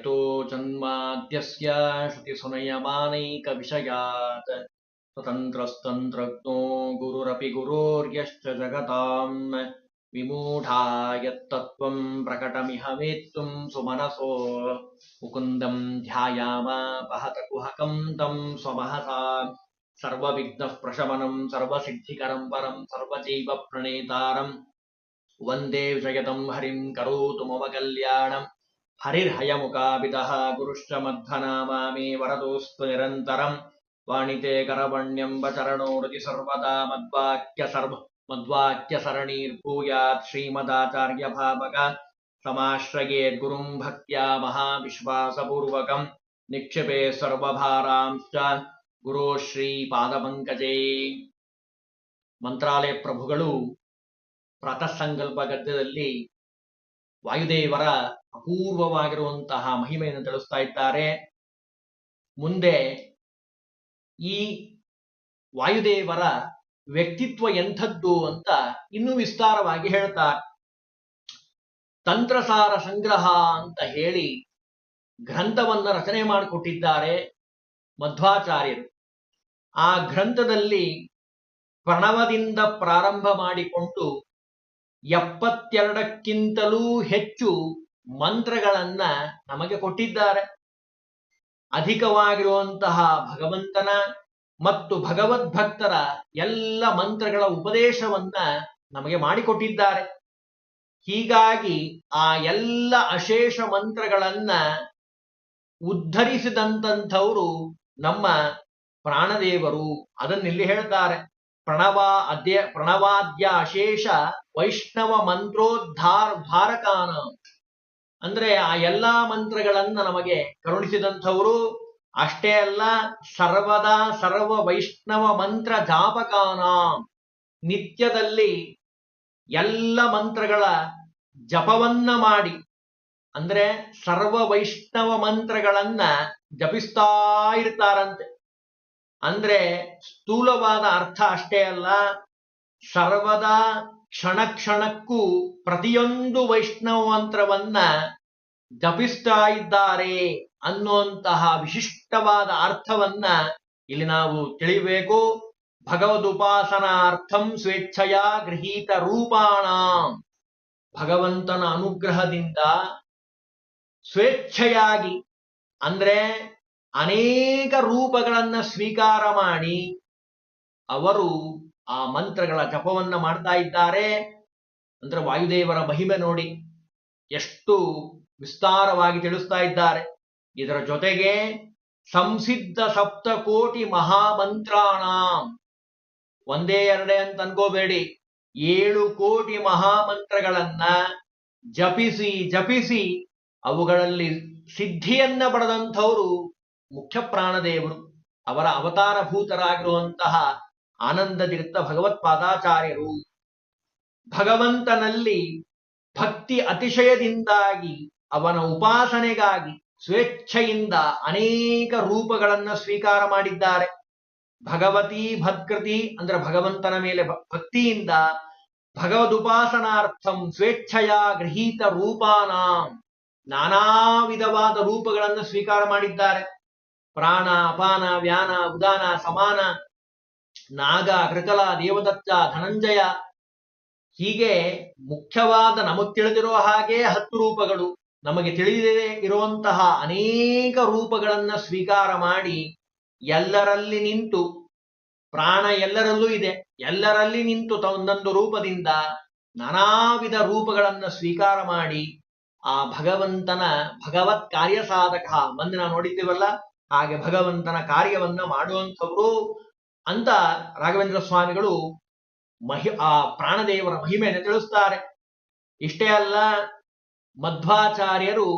यतो जन्माद्यस्य श्रुतिसुनयमानैकविषयात् स्वतन्त्रस्तन्त्रज्ञो गुरुरपि गुरोर्यश्च जगताम् विमूढा यत्तत्त्वं प्रकटमिह वेत्तुं सुमनसो मुकुन्दं ध्यायामापहतकुहकं तं स्वमहसा सर्वविघ्नः प्रशमनं सर्वसिद्धिकरं परं सर्वजैव प्रणेतारं वन्दे विजयतं हरिं करोतु मम कल्याणम् हरिर्हयमुकापितः गुरुश्च मध्वनामा मे वरदोऽस्तु निरन्तरम् वाणिते करवण्यम्ब चरणोरति सर्वदा मद्वाक्यसरणीर्भूयात् श्रीमदाचार्यभावगात् समाश्रयेद्गुरुं भक्त्या महाविश्वासपूर्वकम् निक्षिपे सर्वभारांश्च गुरो ಶ್ರೀಪಾದಪಂಕಜೇ. ಮಂತ್ರಾಲಯ ಪ್ರಭುಗಳು ಪ್ರಾತಃ ಸಂಕಲ್ಪ ಗದ್ಯದಲ್ಲಿ ವಾಯುದೇವರ ಅಪೂರ್ವವಾಗಿರುವಂತಹ ಮಹಿಮೆಯನ್ನು ತಿಳಿಸ್ತಾ ಇದ್ದಾರೆ. ಮುಂದೆ ಈ ವಾಯುದೇವರ ವ್ಯಕ್ತಿತ್ವ ಎಂಥದ್ದು ಅಂತ ಇನ್ನೂ ವಿಸ್ತಾರವಾಗಿ ಹೇಳ್ತಾರೆ. ತಂತ್ರಸಾರ ಸಂಗ್ರಹ ಅಂತ ಹೇಳಿ ಗ್ರಂಥವನ್ನ ರಚನೆ ಮಾಡಿಕೊಟ್ಟಿದ್ದಾರೆ ಮಧ್ವಾಚಾರ್ಯರು. ಆ ಗ್ರಂಥದಲ್ಲಿ ಪ್ರಣವದಿಂದ ಪ್ರಾರಂಭ ಮಾಡಿಕೊಂಡು 72ಕ್ಕಿಂತಲೂ ಹೆಚ್ಚು ಮಂತ್ರಗಳನ್ನ ನಮಗೆ ಕೊಟ್ಟಿದ್ದಾರೆ. ಅಧಿಕವಾಗಿರುವಂತಹ ಭಗವಂತನ ಮತ್ತು ಭಗವದ್ಭಕ್ತರ ಎಲ್ಲ ಮಂತ್ರಗಳ ಉಪದೇಶವನ್ನ ನಮಗೆ ಮಾಡಿಕೊಟ್ಟಿದ್ದಾರೆ. ಹೀಗಾಗಿ ಆ ಎಲ್ಲ ಅಶೇಷ ಮಂತ್ರಗಳನ್ನ ಉದ್ಧರಿಸಿದಂಥವರು ನಮ್ಮ ಪ್ರಾಣದೇವರು. ಅದನ್ನಿಲ್ಲಿ ಹೇಳ್ತಾರೆ. ಪ್ರಣವಾದ್ಯ ಅಶೇಷ ವೈಷ್ಣವ ಮಂತ್ರೋದ್ಧಾರಕಾನ ಅಂದ್ರೆ ಆ ಎಲ್ಲಾ ಮಂತ್ರಗಳನ್ನ ನಮಗೆ ಕರುಣಿಸಿದಂಥವರು. ಅಷ್ಟೇ ಅಲ್ಲ, ಸರ್ವದಾ ಸರ್ವ ವೈಷ್ಣವ ಮಂತ್ರ ಜಾಪಕಾನ, ನಿತ್ಯದಲ್ಲಿ ಎಲ್ಲ ಮಂತ್ರಗಳ ಜಪವನ್ನ ಮಾಡಿ, ಅಂದ್ರೆ ಸರ್ವ ವೈಷ್ಣವ ಮಂತ್ರಗಳನ್ನ ಜಪಿಸ್ತಾ ಇರ್ತಾರಂತೆ. ಅಂದ್ರೆ ಸ್ಥೂಲವಾದ ಅರ್ಥ ಅಷ್ಟೇ ಅಲ್ಲ, ಸರ್ವದಾ ಕ್ಷಣ ಕ್ಷಣಕ್ಕೂ ಪ್ರತಿಯೊಂದು ವೈಷ್ಣವ ಮಂತ್ರವನ್ನ ಜಪಿಸ್ತಾ ಇದ್ದಾರೆ ಅನ್ನುವಂತಹ ವಿಶಿಷ್ಟವಾದ ಅರ್ಥವನ್ನ ಇಲ್ಲಿ ನಾವು ತಿಳಿಯಬೇಕು. ಭಗವದುಪಾಸನಾರ್ಥಂ ಸ್ವೇಚ್ಛೆಯ ಗೃಹೀತ ರೂಪಾಣ, ಭಗವಂತನ ಅನುಗ್ರಹದಿಂದ ಸ್ವೇಚ್ಛೆಯಾಗಿ ಅಂದ್ರೆ ಅನೇಕ ರೂಪಗಳನ್ನ ಸ್ವೀಕಾರ ಮಾಡಿ ಅವರು ಆ ಮಂತ್ರಗಳ ಜಪವನ್ನ ಮಾಡ್ತಾ ಇದ್ದಾರೆ. ಅಂದ್ರೆ ವಾಯುದೇವರ ಮಹಿಮೆ ನೋಡಿ ಎಷ್ಟು ವಿಸ್ತಾರವಾಗಿ ತಿಳಿಸ್ತಾ ಇದ್ದಾರೆ. ಇದರ ಜೊತೆಗೆ ಸಂಸಿದ್ಧ ಸಪ್ತಕೋಟಿ ಮಹಾಮಂತ್ರಾಣ, ಒಂದೇ ಎರಡೇ ಅಂತ ಅನ್ಕೋಬೇಡಿ, 7 ಕೋಟಿ ಮಹಾಮಂತ್ರಗಳನ್ನ ಜಪಿಸಿ ಜಪಿಸಿ ಅವುಗಳಲ್ಲಿ ಸಿದ್ಧಿಯನ್ನ ಪಡೆದಂಥವರು ಮುಖ್ಯ ಪ್ರಾಣದೇವರು. ಅವರ ಅವತಾರಭೂತರಾಗಿರುವಂತಹ ಆನಂದತೀರ್ಥ ಭಗವತ್ಪಾದಾಚಾರ್ಯರು. ಭಗವಂತನಲ್ಲಿ ಭಕ್ತಿ ಅತಿಶಯದಿಂದಾಗಿ ಅವನ ಉಪಾಸನೆಗಾಗಿ ಸ್ವೇಚ್ಛೆಯಿಂದ ಅನೇಕ ರೂಪಗಳನ್ನ ಸ್ವೀಕಾರ ಮಾಡಿದ್ದಾರೆ. ಭಗವತಿ ಭಕ್ತಿ ಅಂದ್ರೆ ಭಗವಂತನ ಮೇಲೆ ಭಕ್ತಿಯಿಂದ ಭಗವದುಪಾಸನಾರ್ಥಂ ಸ್ವೇಚ್ಛೆಯ ಗೃಹೀತ ರೂಪಾನ, ನಾನಾ ವಿಧವಾದ ರೂಪಗಳನ್ನು ಸ್ವೀಕಾರ ಮಾಡಿದ್ದಾರೆ. ಪ್ರಾಣ, ಅಪಾನ, ವ್ಯಾನ, ಉದಾನ, ಸಮಾನ, ನಾಗ, ಕೃಕಲ, ದೇವದತ್ತ, ಧನಂಜಯ, ಹೀಗೆ ಮುಖ್ಯವಾದ ನಮಗೆ ತಿಳಿದಿರೋ ಹಾಗೆ 10 ರೂಪಗಳು, ನಮಗೆ ತಿಳಿದೇ ಇರುವಂತಹ ಅನೇಕ ರೂಪಗಳನ್ನ ಸ್ವೀಕಾರ ಮಾಡಿ ಎಲ್ಲರಲ್ಲಿ ನಿಂತು, ಪ್ರಾಣ ಎಲ್ಲರಲ್ಲೂ ಇದೆ, ಎಲ್ಲರಲ್ಲಿ ನಿಂತು ಒಂದೊಂದು ರೂಪದಿಂದ ನಾನಾ ವಿಧ ರೂಪಗಳನ್ನ ಸ್ವೀಕಾರ ಮಾಡಿ ಆ ಭಗವಂತನ ಭಗವತ್ ಕಾರ್ಯ ಸಾಧಕ ಮಂದಿನ ನೋಡಿದ್ದೀವಲ್ಲ, ಹಾಗೆ ಭಗವಂತನ ಕಾರ್ಯವನ್ನ ಮಾಡುವಂಥವ್ರು ಅಂತ ರಾಘವೇಂದ್ರ ಸ್ವಾಮಿಗಳು ಆ ಪ್ರಾಣದೇವರ ಮಹಿಮೆಯನ್ನು ತಿಳಿಸ್ತಾರೆ. ಇಷ್ಟೇ ಅಲ್ಲ, ಮಧ್ವಾಚಾರ್ಯರು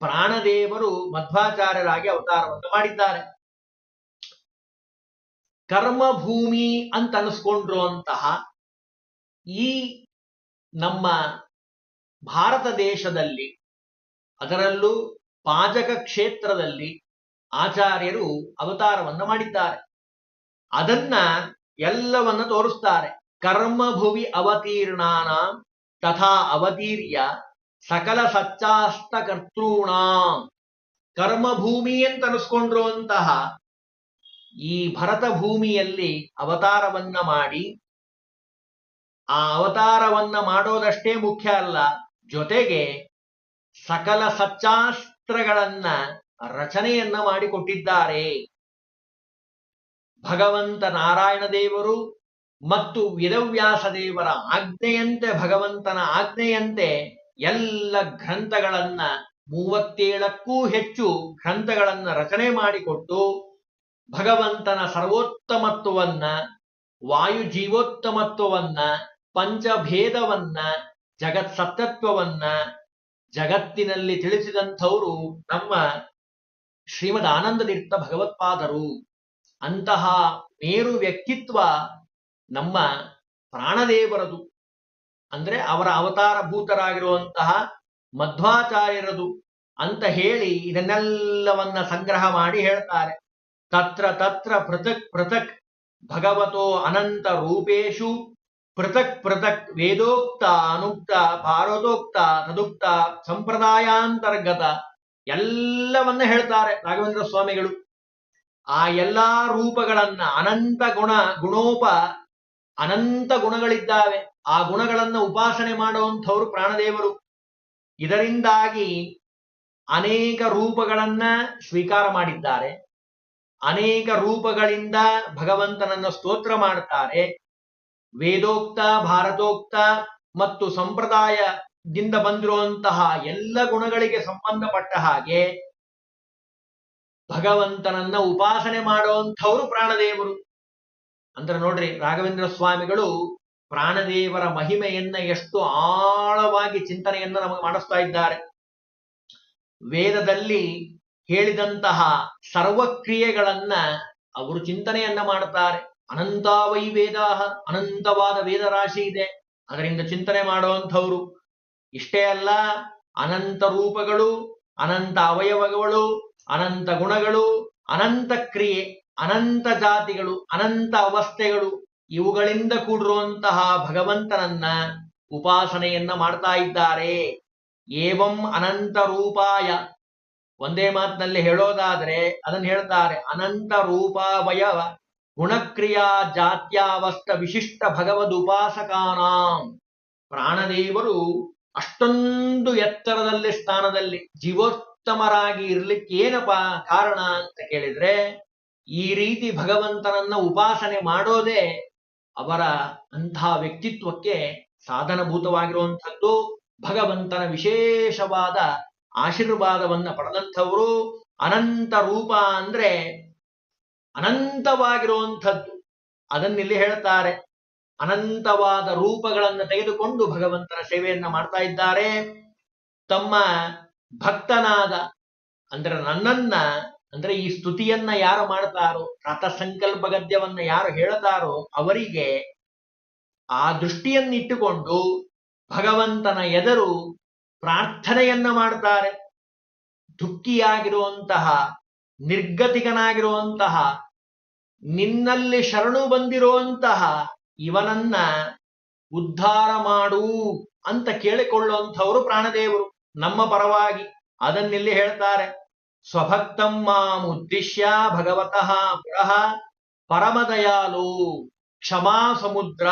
ಪ್ರಾಣದೇವರು ಮಧ್ವಾಚಾರ್ಯರಾಗಿ ಅವತಾರವನ್ನು ಮಾಡಿದ್ದಾರೆ. ಕರ್ಮಭೂಮಿ ಅಂತ ಅನಿಸ್ಕೊಂಡಿರುವಂತಹ ಈ ನಮ್ಮ ಭಾರತ ದೇಶದಲ್ಲಿ, ಅದರಲ್ಲೂ ಪಾಜಕ ಕ್ಷೇತ್ರದಲ್ಲಿ ಆಚಾರ್ಯರು ಅವತಾರವನ್ನ ಮಾಡಿದ್ದಾರೆ. ಅದನ್ನ ಎಲ್ಲವನ್ನ ತೋರಿಸ್ತಾರೆ. ಕರ್ಮಭುವಿ ಅವತೀರ್ಣಾನ ತಥಾ ಅವತೀರ್ಯ ಸಕಲ ಸಚ್ಚಾಸ್ತ ಕರ್ತೃಣಾಂ ಕರ್ಮಭೂಮಿ ಅಂತ ಅನಿಸ್ಕೊಂಡಿರುವಂತಹ ಈ ಭರತ ಭೂಮಿಯಲ್ಲಿ ಅವತಾರವನ್ನ ಮಾಡಿ, ಆ ಅವತಾರವನ್ನ ಮಾಡೋದಷ್ಟೇ ಮುಖ್ಯ ಅಲ್ಲ, ಜೊತೆಗೆ ಸಕಲ ಸಚ್ಚಾಸ್ತ್ರಗಳನ್ನ ರಚನೆಯನ್ನ ಮಾಡಿಕೊಟ್ಟಿದ್ದಾರೆ. ಭಗವಂತ ನಾರಾಯಣ ದೇವರು ಮತ್ತು ವೇದವ್ಯಾಸ ದೇವರ ಆಜ್ಞೆಯಂತೆ, ಭಗವಂತನ ಆಜ್ಞೆಯಂತೆ ಎಲ್ಲ ಗ್ರಂಥಗಳನ್ನ 37ಕ್ಕೂ ಹೆಚ್ಚು ಗ್ರಂಥಗಳನ್ನ ರಚನೆ ಮಾಡಿಕೊಟ್ಟು ಭಗವಂತನ ಸರ್ವೋತ್ತಮತ್ವವನ್ನ, ವಾಯು ಜೀವೋತ್ತಮತ್ವವನ್ನ, ಪಂಚಭೇದವನ್ನ, ಜಗತ್ ಸತ್ಯತ್ವವನ್ನ ಜಗತ್ತಿನಲ್ಲಿ ತಿಳಿಸಿದಂಥವರು ನಮ್ಮ ಶ್ರೀಮದ್ ಆನಂದತೀರ್ಥ ಭಗವತ್ಪಾದರು. ಅಂತಹ ಮೇರು ವ್ಯಕ್ತಿತ್ವ ನಮ್ಮ ಪ್ರಾಣದೇವರದು, ಅಂದ್ರೆ ಅವರ ಅವತಾರ ಭೂತರಾಗಿರುವಂತಹ ಮಧ್ವಾಚಾರ್ಯರದು ಅಂತ ಹೇಳಿ ಇದನ್ನೆಲ್ಲವನ್ನ ಸಂಗ್ರಹ ಮಾಡಿ ಹೇಳ್ತಾರೆ. ತತ್ರ ತತ್ರ ಪೃಥಕ್ ಪೃಥಕ್ ಭಗವತೋ ಅನಂತ ರೂಪೇಶು ಪೃಥಕ್ ಪೃಥಕ್ ವೇದೋಕ್ತ ಅನುಕ್ತ ಭಾರತೋಕ್ತ ತದುಕ್ತ ಸಂಪ್ರದಾಯಾಂತರ್ಗತ ಎಲ್ಲವನ್ನ ಹೇಳ್ತಾರೆ ರಾಘವೇಂದ್ರ ಸ್ವಾಮಿಗಳು. ಆ ಎಲ್ಲಾ ರೂಪಗಳನ್ನ ಅನಂತ ಅನಂತ ಗುಣಗಳಿದ್ದಾವೆ. ಆ ಗುಣಗಳನ್ನ ಉಪಾಸನೆ ಮಾಡುವಂಥವ್ರು ಪ್ರಾಣದೇವರು. ಇದರಿಂದಾಗಿ ಅನೇಕ ರೂಪಗಳನ್ನ ಸ್ವೀಕಾರ ಮಾಡಿದ್ದಾರೆ. ಅನೇಕ ರೂಪಗಳಿಂದ ಭಗವಂತನನ್ನ ಸ್ತೋತ್ರ ಮಾಡ್ತಾರೆ. ವೇದೋಕ್ತ, ಭಾರತೋಕ್ತ ಮತ್ತು ಸಂಪ್ರದಾಯದಿಂದ ಬಂದಿರುವಂತಹ ಎಲ್ಲ ಗುಣಗಳಿಗೆ ಸಂಬಂಧಪಟ್ಟ ಹಾಗೆ ಭಗವಂತನನ್ನ ಉಪಾಸನೆ ಮಾಡುವಂಥವರು ಪ್ರಾಣದೇವರು. ಅಂದ್ರೆ ನೋಡ್ರಿ, ರಾಘವೇಂದ್ರ ಸ್ವಾಮಿಗಳು ಪ್ರಾಣದೇವರ ಮಹಿಮೆಯನ್ನ ಎಷ್ಟು ಆಳವಾಗಿ ಚಿಂತನೆಯನ್ನ ನಮಗೆ ಮಾಡಿಸ್ತಾ ಇದ್ದಾರೆ. ವೇದದಲ್ಲಿ ಹೇಳಿದಂತಹ ಸರ್ವಕ್ರಿಯೆಗಳನ್ನ ಅವರು ಚಿಂತನೆಯನ್ನ ಮಾಡ್ತಾರೆ. ಅನಂತಾವೈ ವೇದಾಹ, ಅನಂತವಾದ ವೇದ ರಾಶಿ ಇದೆ, ಅದರಿಂದ ಚಿಂತನೆ ಮಾಡುವಂಥವ್ರು. ಇಷ್ಟೇ ಅಲ್ಲ, ಅನಂತ ರೂಪಗಳು, ಅನಂತ ಅವಯವಗಳು, ಅನಂತ ಗುಣಗಳು, ಅನಂತ ಕ್ರಿಯೆ, ಅನಂತ ಜಾತಿಗಳು, ಅನಂತ ಅವಸ್ಥೆಗಳು, ಇವುಗಳಿಂದ ಕೂಡಿರುವಂತಹ ಭಗವಂತನನ್ನ ಉಪಾಸನೆಯನ್ನ ಮಾಡ್ತಾ ಇದ್ದಾರೆ. ಏವಂ ಅನಂತ ರೂಪಾಯ, ಒಂದೇ ಮಾತಿನಲ್ಲಿ ಹೇಳೋದಾದ್ರೆ ಅದನ್ನು ಹೇಳ್ತಾರೆ, ಅನಂತ ರೂಪಾವಯವ ಗುಣಕ್ರಿಯಾ ಜಾತ್ಯಾವಸ್ಥ ವಿಶಿಷ್ಟ ಭಗವದುಪಾಸಕಾನಾಂ. ಪ್ರಾಣದೇವರು ಅಷ್ಟೊಂದು ಎತ್ತರದಲ್ಲಿ ಸ್ಥಾನದಲ್ಲಿ ಜೀವೋತ್ತಮರಾಗಿ ಇರ್ಲಿಕ್ಕೆ ಏನಪ್ಪ ಕಾರಣ ಅಂತ ಕೇಳಿದ್ರೆ, ಈ ರೀತಿ ಭಗವಂತನನ್ನ ಉಪಾಸನೆ ಮಾಡೋದೇ ಅವರ ಅಂತಹ ವ್ಯಕ್ತಿತ್ವಕ್ಕೆ ಸಾಧನಭೂತವಾಗಿರುವಂಥದ್ದು. ಭಗವಂತನ ವಿಶೇಷವಾದ ಆಶೀರ್ವಾದವನ್ನ ಪಡೆದಂಥವರು. ಅನಂತ ರೂಪ ಅಂದ್ರೆ ಅನಂತವಾಗಿರುವಂಥದ್ದು, ಅದನ್ನಿಲ್ಲಿ ಹೇಳ್ತಾರೆ. ಅನಂತವಾದ ರೂಪಗಳನ್ನು ತೆಗೆದುಕೊಂಡು ಭಗವಂತನ ಸೇವೆಯನ್ನ ಮಾಡ್ತಾ ಇದ್ದಾರೆ. ತಮ್ಮ ಭಕ್ತನಾದ ಅಂದ್ರೆ ನನ್ನನ್ನ, ಅಂದ್ರೆ ಈ ಸ್ತುತಿಯನ್ನ ಯಾರು ಮಾಡ್ತಾರೋ, ರಥಸಂಕಲ್ಪ ಗದ್ಯವನ್ನ ಯಾರು ಹೇಳ್ತಾರೋ ಅವರಿಗೆ ಆ ದೃಷ್ಟಿಯನ್ನಿಟ್ಟುಕೊಂಡು ಭಗವಂತನ ಎದುರು ಪ್ರಾರ್ಥನೆಯನ್ನ ಮಾಡ್ತಾರೆ. ದುಃಖಿಯಾಗಿರುವಂತಹ, ನಿರ್ಗತಿಕನಾಗಿರುವಂತಹ, ನಿನ್ನಲ್ಲಿ ಶರಣು ಬಂದಿರುವಂತಹ ಇವನನ್ನ ಉದ್ಧಾರ ಮಾಡು ಅಂತ ಕೇಳಿಕೊಳ್ಳುವಂಥವರು ಪ್ರಾಣದೇವರು ನಮ್ಮ ಪರವಾಗಿ. ಅದನ್ನಿಲ್ಲಿ ಹೇಳ್ತಾರೆ. ಸ್ವಭಕ್ತಂ ಮಾಂ ಉದ್ದೇಶ್ಯ ಭಗವತಃ ಪುರಃ ಪರಮದಯಾಲು ಕ್ಷಮಾ ಸಮುದ್ರ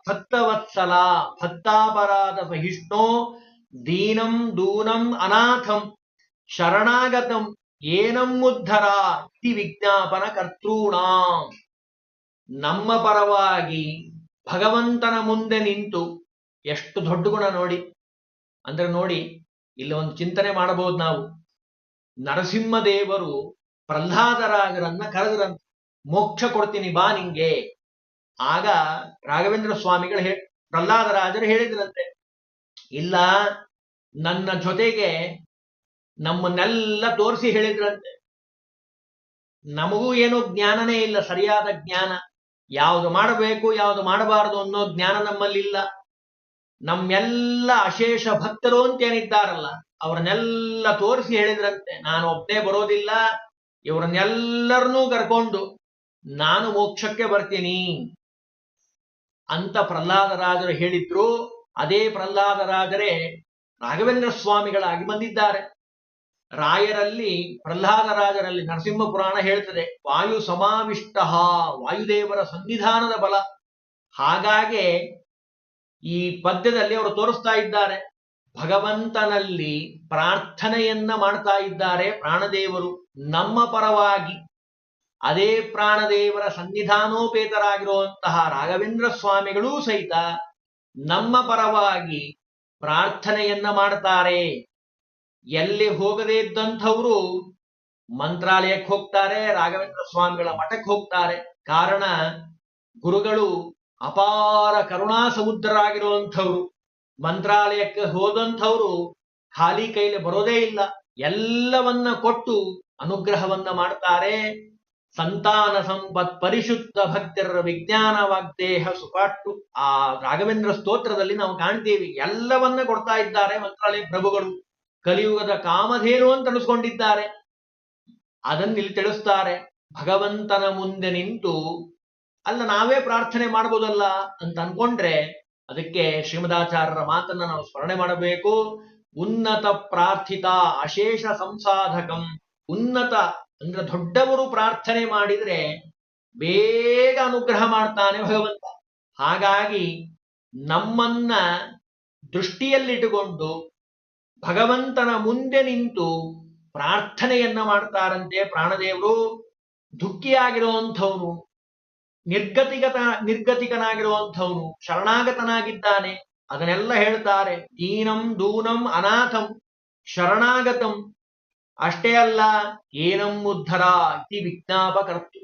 ಭಕ್ತವತ್ಸಲ ಭಕ್ತಾಪರಾಧ ಸಹಿಷ್ಣೋ ದೀನಂ ದೂನಂ ಅನಾಥಂ ಶರಣಾಗತಂ ಏನಂ ಉದ್ಧರ ಇತಿ ವಿಜ್ಞಾಪನ ಕರ್ತೃಣಾಂ. ನಮ್ಮ ಪರವಾಗಿ ಭಗವಂತನ ಮುಂದೆ ನಿಂತು, ಎಷ್ಟು ದೊಡ್ಡ ಗುಣ ನೋಡಿ. ಅಂದ್ರೆ ನೋಡಿ, ಇಲ್ಲಿ ಒಂದು ಚಿಂತನೆ ಮಾಡಬಹುದು ನಾವು. ನರಸಿಂಹದೇವರು ಪ್ರಹ್ಲಾದರಾಜರನ್ನ ಕರೆದ್ರಂತೆ, ಮೋಕ್ಷ ಕೊಡ್ತೀನಿ ಬಾ ನಿಂಗೆ. ಆಗ ರಾಘವೇಂದ್ರ ಸ್ವಾಮಿಗಳು ಪ್ರಹ್ಲಾದರಾಜರು ಹೇಳಿದ್ರಂತೆ, ಇಲ್ಲ, ನನ್ನ ಜೊತೆಗೆ ನಮ್ಮನ್ನೆಲ್ಲ ತೋರಿಸಿ ಹೇಳಿದ್ರಂತೆ. ನಮಗೂ ಏನೋ ಜ್ಞಾನನೇ ಇಲ್ಲ, ಸರಿಯಾದ ಜ್ಞಾನ, ಯಾವುದು ಮಾಡಬೇಕು ಯಾವುದು ಮಾಡಬಾರದು ಅನ್ನೋ ಜ್ಞಾನ ನಮ್ಮಲ್ಲಿಲ್ಲ. ನಮ್ಮೆಲ್ಲ ಅಶೇಷ ಭಕ್ತರು ಅಂತೇನಿದ್ದಾರಲ್ಲ, ಅವ್ರನ್ನೆಲ್ಲ ತೋರಿಸಿ ಹೇಳಿದ್ರಂತೆ, ನಾನು ಒಬ್ಬನೇ ಬರೋದಿಲ್ಲ, ಇವರನ್ನೆಲ್ಲರನ್ನೂ ಕರ್ಕೊಂಡು ನಾನು ಮೋಕ್ಷಕ್ಕೆ ಬರ್ತೀನಿ ಅಂತ ಪ್ರಹ್ಲಾದರಾಜರು ಹೇಳಿದ್ರು. ಅದೇ ಪ್ರಹ್ಲಾದರಾಜರೇ ರಾಘವೇಂದ್ರ ಸ್ವಾಮಿಗಳಾಗಿ ಬಂದಿದ್ದಾರೆ. ರಾಯರಲ್ಲಿ ಪ್ರಹ್ಲಾದರಾಜರಲ್ಲಿ ನರಸಿಂಹ ಪುರಾಣ ಹೇಳ್ತದೆ, ವಾಯು ಸಮಾವಿಷ್ಟ, ವಾಯುದೇವರ ಸನ್ನಿಧಾನದ ಬಲ. ಹಾಗಾಗಿ ಈ ಪದ್ಯದಲ್ಲಿ ಅವರು ತೋರಿಸ್ತಾ ಇದ್ದಾರೆ, ಭಗವಂತನಲ್ಲಿ ಪ್ರಾರ್ಥನೆಯನ್ನ ಮಾಡ್ತಾ ಇದ್ದಾರೆ ಪ್ರಾಣದೇವರು ನಮ್ಮ ಪರವಾಗಿ. ಅದೇ ಪ್ರಾಣದೇವರ ಸನ್ನಿಧಾನೋಪೇತರಾಗಿರುವಂತಹ ರಾಘವೇಂದ್ರ ಸ್ವಾಮಿಗಳೂ ಸಹಿತ ನಮ್ಮ ಪರವಾಗಿ ಪ್ರಾರ್ಥನೆಯನ್ನ ಮಾಡ್ತಾರೆ. ಎಲ್ಲಿ ಹೋಗದೇ ಇದ್ದಂಥವರು ಮಂತ್ರಾಲಯಕ್ಕೆ ಹೋಗ್ತಾರೆ, ರಾಘವೇಂದ್ರ ಸ್ವಾಮಿಗಳ ಮಠಕ್ಕೆ ಹೋಗ್ತಾರೆ. ಕಾರಣ, ಗುರುಗಳು ಅಪಾರ ಕರುಣಾ ಸಮುದ್ರರಾಗಿರುವಂಥವ್ರು. ಮಂತ್ರಾಲಯಕ್ಕೆ ಹೋದಂಥವ್ರು ಖಾಲಿ ಕೈಲಿ ಬರೋದೇ ಇಲ್ಲ, ಎಲ್ಲವನ್ನ ಕೊಟ್ಟು ಅನುಗ್ರಹವನ್ನ ಮಾಡ್ತಾರೆ. ಸಂತಾನ ಸಂಪತ್ ಪರಿಶುದ್ಧ ಭಕ್ತರ ವಿಜ್ಞಾನ ವಾಗ್ದೇಹ ಸುಪಾಟ್ಟು, ಆ ರಾಘವೇಂದ್ರ ಸ್ತೋತ್ರದಲ್ಲಿ ನಾವು ಕಾಣ್ತೀವಿ, ಎಲ್ಲವನ್ನ ಕೊಡ್ತಾ ಇದ್ದಾರೆ ಮಂತ್ರಾಲಯ ಪ್ರಭುಗಳು. ಕಲಿಯುಗದ ಕಾಮಧೇನು ಅಂತ ಅನಿಸ್ಕೊಂಡಿದ್ದಾರೆ. ಅದನ್ನ ಇಲ್ಲಿ ತಿಳಿಸ್ತಾರೆ. ಭಗವಂತನ ಮುಂದೆ ನಿಂತು ಅಲ್ಲ ನಾವೇ ಪ್ರಾರ್ಥನೆ ಮಾಡ್ಬೋದಲ್ಲ ಅಂತ ಅನ್ಕೊಂಡ್ರೆ, ಅದಕ್ಕೆ ಶ್ರೀಮದಾಚಾರ್ಯರ ಮಾತನ್ನ ನಾವು ಸ್ಮರಣೆ ಮಾಡಬೇಕು. ಉನ್ನತ ಪ್ರಾರ್ಥಿತ ಅಶೇಷ ಸಂಸಾಧಕಂ. ಉನ್ನತ ಅಂದ್ರೆ ದೊಡ್ಡವರು ಪ್ರಾರ್ಥನೆ ಮಾಡಿದ್ರೆ ಬೇಗ ಅನುಗ್ರಹ ಮಾಡ್ತಾನೆ ಭಗವಂತ. ಹಾಗಾಗಿ ನಮ್ಮನ್ನ ದೃಷ್ಟಿಯಲ್ಲಿಟ್ಟುಕೊಂಡು ಭಗವಂತನ ಮುಂದೆ ನಿಂತು ಪ್ರಾರ್ಥನೆಯನ್ನ ಮಾಡ್ತಾರಂತೆ ಪ್ರಾಣದೇವರು. ದುಃಖಿಯಾಗಿರುವಂಥವನು, ನಿರ್ಗತಿಕನಾಗಿರುವಂಥವನು, ಶರಣಾಗತನಾಗಿದ್ದಾನೆ, ಅದನ್ನೆಲ್ಲ ಹೇಳ್ತಾರೆ. ದೀನಂ ದೂನಂ ಅನಾಥಂ ಶರಣಾಗತಂ. ಅಷ್ಟೇ ಅಲ್ಲ, ಏನಂ ಉದ್ಧರ ಇತಿ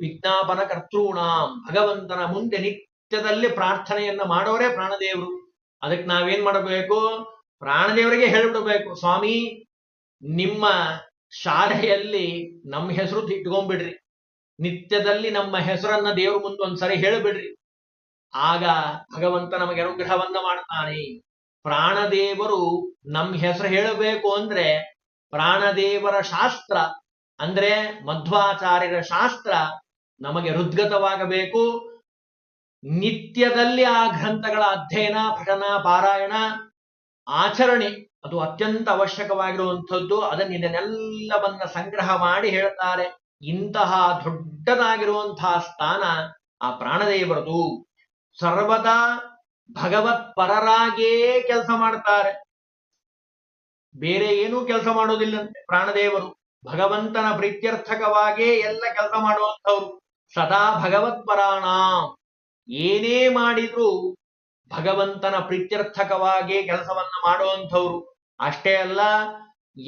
ವಿಜ್ಞಾಪನ ಕರ್ತೃಣಾಂ. ಭಗವಂತನ ಮುಂದೆ ನಿತ್ಯದಲ್ಲಿ ಪ್ರಾರ್ಥನೆಯನ್ನ ಮಾಡೋರೇ ಪ್ರಾಣದೇವರು. ಅದಕ್ಕೆ ನಾವೇನ್ ಮಾಡಬೇಕು? ಪ್ರಾಣದೇವರಿಗೆ ಹೇಳ್ಬಿಡ್ಬೇಕು, ಸ್ವಾಮಿ ನಿಮ್ಮ ಶಾಲೆಯಲ್ಲಿ ನಮ್ಮ ಹೆಸರು ಇಟ್ಕೊಂಡ್ಬಿಡ್ರಿ, ನಿತ್ಯದಲ್ಲಿ ನಮ್ಮ ಹೆಸರನ್ನ ದೇವ್ರ ಮುಂದೆ ಒಂದ್ಸರಿ ಹೇಳ್ಬಿಡ್ರಿ. ಆಗ ಭಗವಂತ ನಮಗೆ ಅನುಗ್ರಹವನ್ನ ಮಾಡ್ತಾನೆ. ಪ್ರಾಣದೇವರು ನಮ್ಮ ಹೆಸರು ಹೇಳಬೇಕು ಅಂದ್ರೆ ಪ್ರಾಣದೇವರ ಶಾಸ್ತ್ರ ಅಂದ್ರೆ ಮಧ್ವಾಚಾರ್ಯರ ಶಾಸ್ತ್ರ ನಮಗೆ ಹೃದ್ಗತವಾಗಬೇಕು. ನಿತ್ಯದಲ್ಲಿ ಆ ಗ್ರಂಥಗಳ ಅಧ್ಯಯನ, ಪಠನ, ಪಾರಾಯಣ, ಆಚರಣೆ ಅದು ಅತ್ಯಂತ ಅವಶ್ಯಕವಾಗಿರುವಂಥದ್ದು. ಇದನ್ನೆಲ್ಲವನ್ನ ಸಂಗ್ರಹ ಮಾಡಿ ಹೇಳ್ತಾರೆ. ಇಂತಹ ದೊಡ್ಡದಾಗಿರುವಂತಹ ಸ್ಥಾನ ಆ ಪ್ರಾಣದೇವರದು. ಸರ್ವದಾ ಭಗವತ್ ಪರರಾಗೇ ಕೆಲಸ ಮಾಡ್ತಾರೆ, ಬೇರೆ ಏನೂ ಕೆಲಸ ಮಾಡೋದಿಲ್ಲಂತೆ ಪ್ರಾಣದೇವರು. ಭಗವಂತನ ಪ್ರೀತ್ಯರ್ಥಕವಾಗೇ ಎಲ್ಲ ಕೆಲಸ ಮಾಡುವಂಥವ್ರು. ಸದಾ ಭಗವತ್ ಪರಾಣ, ಏನೇ ಮಾಡಿದ್ರು ಭಗವಂತನ ಪ್ರೀತ್ಯರ್ಥಕವಾಗೇ ಕೆಲಸವನ್ನ ಮಾಡುವಂಥವ್ರು. ಅಷ್ಟೇ ಅಲ್ಲ,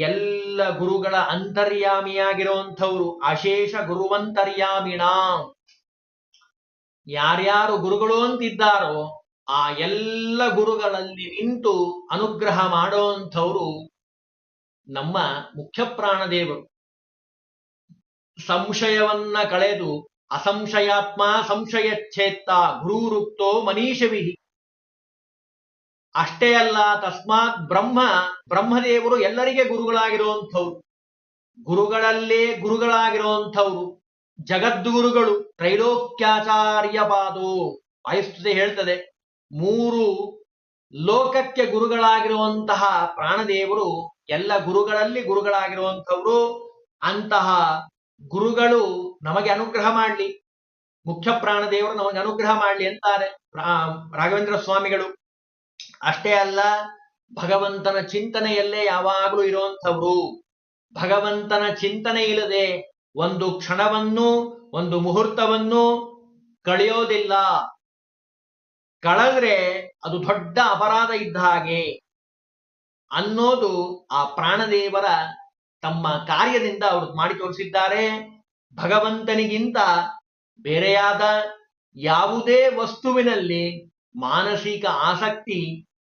ಎಲ್ಲ ಗುರುಗಳ ಅಂತರ್ಯಾಮಿಯಾಗಿರುವಂಥವ್ರು. ಅಶೇಷ ಗುರುವಂತರ್ಯಾಮಿಣ. ಯಾರ್ಯಾರು ಗುರುಗಳು ಅಂತಿದ್ದಾರೋ ಆ ಎಲ್ಲ ಗುರುಗಳಲ್ಲಿ ನಿಂತು ಅನುಗ್ರಹ ಮಾಡುವಂಥವ್ರು ನಮ್ಮ ಮುಖ್ಯ ಪ್ರಾಣದೇವರು. ಸಂಶಯವನ್ನ ಕಳೆದು ಅಸಂಶಯಾತ್ಮ ಸಂಶಯಚ್ಛೇತ್ತ ಗುರುರುಕ್ತೋ ಮನೀಷವಿಹಿ. ಅಷ್ಟೇ ಅಲ್ಲ, ತಸ್ಮಾತ್ ಬ್ರಹ್ಮದೇವರು ಎಲ್ಲರಿಗೆ ಗುರುಗಳಾಗಿರುವಂಥವ್ರು, ಗುರುಗಳಲ್ಲೇ ಗುರುಗಳಾಗಿರುವಂಥವ್ರು, ಜಗದ್ಗುರುಗಳು. ತ್ರೈಲೋಕ್ಯಾಚಾರ್ಯ ಪಾದೋ ವಾಯುಸ್ತುತಿ ಹೇಳ್ತದೆ, 3 ಲೋಕಕ್ಕೆ ಗುರುಗಳಾಗಿರುವಂತಹ ಪ್ರಾಣದೇವರು ಎಲ್ಲ ಗುರುಗಳಲ್ಲಿ ಗುರುಗಳಾಗಿರುವಂಥವ್ರು. ಅಂತಹ ಗುರುಗಳು ನಮಗೆ ಅನುಗ್ರಹ ಮಾಡಲಿ, ಮುಖ್ಯ ಪ್ರಾಣದೇವರು ನಮಗೆ ಅನುಗ್ರಹ ಮಾಡಲಿ ಅಂತಾರೆ ರಾಘವೇಂದ್ರ ಸ್ವಾಮಿಗಳು. ಅಷ್ಟೇ ಅಲ್ಲ, ಭಗವಂತನ ಚಿಂತನೆಯಲ್ಲೇ ಯಾವಾಗಲೂ ಇರುವಂಥವ್ರು. ಭಗವಂತನ ಚಿಂತನೆ ಇಲ್ಲದೆ ಒಂದು ಕ್ಷಣವನ್ನು, ಒಂದು ಮುಹೂರ್ತವನ್ನು ಕಳೆಯೋದಿಲ್ಲ. ಕಳೆದ್ರೆ ಅದು ದೊಡ್ಡ ಅಪರಾಧ ಇದ್ದ ಹಾಗೆ ಅನ್ನೋದು ಆ ಪ್ರಾಣದೇವರ ತಮ್ಮ ಕಾರ್ಯದಿಂದ ಅವರು ಮಾಡಿ ತೋರಿಸಿದ್ದಾರೆ. ಭಗವಂತನಿಗಿಂತ ಬೇರೆಯಾದ ಯಾವುದೇ ವಸ್ತುವಿನಲ್ಲಿ ಮಾನಸಿಕ ಆಸಕ್ತಿ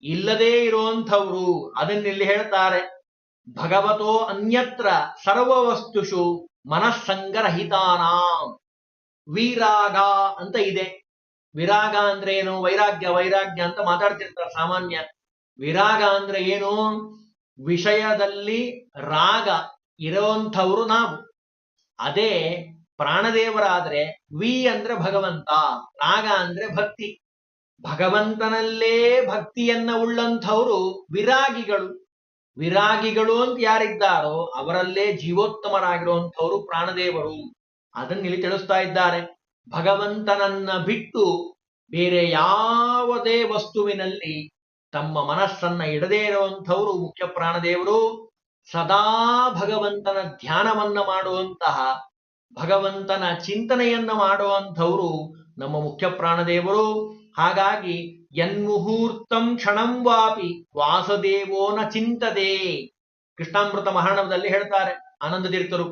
ಇಲ್ಲದೇ ಇರುವಂಥವ್ರು. ಅದನ್ನಿಲ್ಲಿ ಹೇಳ್ತಾರೆ, ಭಗವತೋ ಅನ್ಯತ್ರ ಸರ್ವ ವಸ್ತುಷು ಮನಸ್ಸಂಗರಹಿತಾನ. ವಿರಾಗ ಅಂತ ಇದೆ. ವಿರಾಗ ಅಂದ್ರೆ ಏನು? ವೈರಾಗ್ಯ ಅಂತ ಮಾತಾಡ್ತಿರ್ತಾರೆ ಸಾಮಾನ್ಯ. ವಿರಾಗ ಅಂದ್ರೆ ಏನು? ವಿಷಯದಲ್ಲಿ ರಾಗ ಇರುವಂಥವ್ರು ನಾವು. ಅದೇ ಪ್ರಾಣದೇವರಾದ್ರೆ ವಿ ಅಂದ್ರೆ ಭಗವಂತ, ರಾಗ ಅಂದ್ರೆ ಭಕ್ತಿ. ಭಗವಂತನಲ್ಲೇ ಭಕ್ತಿಯನ್ನ ಉಳ್ಳಂಥವ್ರು ವಿರಾಗಿಗಳು. ವಿರಾಗಿಗಳು ಅಂತ ಯಾರಿದ್ದಾರೋ ಅವರಲ್ಲೇ ಜೀವೋತ್ತಮರಾಗಿರುವಂಥವರು ಪ್ರಾಣದೇವರು. ಅದನ್ನ ಇಲ್ಲಿ ತಿಳಿಸ್ತಾ ಇದ್ದಾರೆ. ಭಗವಂತನನ್ನ ಬಿಟ್ಟು ಬೇರೆ ಯಾವುದೇ ವಸ್ತುವಿನಲ್ಲಿ ತಮ್ಮ ಮನಸ್ಸನ್ನ ಇಡದೇ ಇರುವಂಥವರು ಮುಖ್ಯ ಪ್ರಾಣದೇವರು. ಸದಾ ಭಗವಂತನ ಧ್ಯಾನವನ್ನ ಮಾಡುವಂತಹ, ಭಗವಂತನ ಚಿಂತನೆಯನ್ನ ಮಾಡುವಂಥವರು ನಮ್ಮ ಮುಖ್ಯ ಪ್ರಾಣದೇವರು. ಹಾಗಾಗಿ ಯನ್ಮುಹೂರ್ತಂ ಕ್ಷಣಂ ವಾಪಿ ವಾಸುದೇವೋನ ಚಿಂತದೆ. ಕೃಷ್ಣಾಮೃತ ಮಹಾಣವದಲ್ಲಿ ಹೇಳ್ತಾರೆ ಆನಂದ ತೀರ್ಥರು,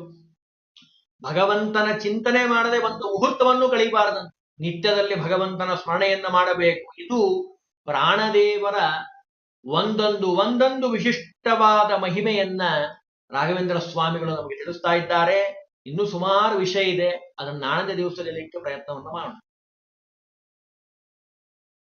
ಭಗವಂತನ ಚಿಂತನೆ ಮಾಡದೆ ಒಂದು ಮುಹೂರ್ತವನ್ನು ಕಳೀಬಾರದಂತೆ, ನಿತ್ಯದಲ್ಲಿ ಭಗವಂತನ ಸ್ಮರಣೆಯನ್ನ ಮಾಡಬೇಕು. ಇದು ಪ್ರಾಣದೇವರ ಒಂದೊಂದು ವಿಶಿಷ್ಟವಾದ ಮಹಿಮೆಯನ್ನ ರಾಘವೇಂದ್ರ ಸ್ವಾಮಿಗಳು ನಮಗೆ ತಿಳಿಸ್ತಾ ಇದ್ದಾರೆ. ಇನ್ನೂ ಸುಮಾರು ವಿಷಯ ಇದೆ, ಅದನ್ನ ನಾಳೆ ದಿವಸದಲ್ಲಿ ಪ್ರಯತ್ನವನ್ನು ಮಾಡೋಣ.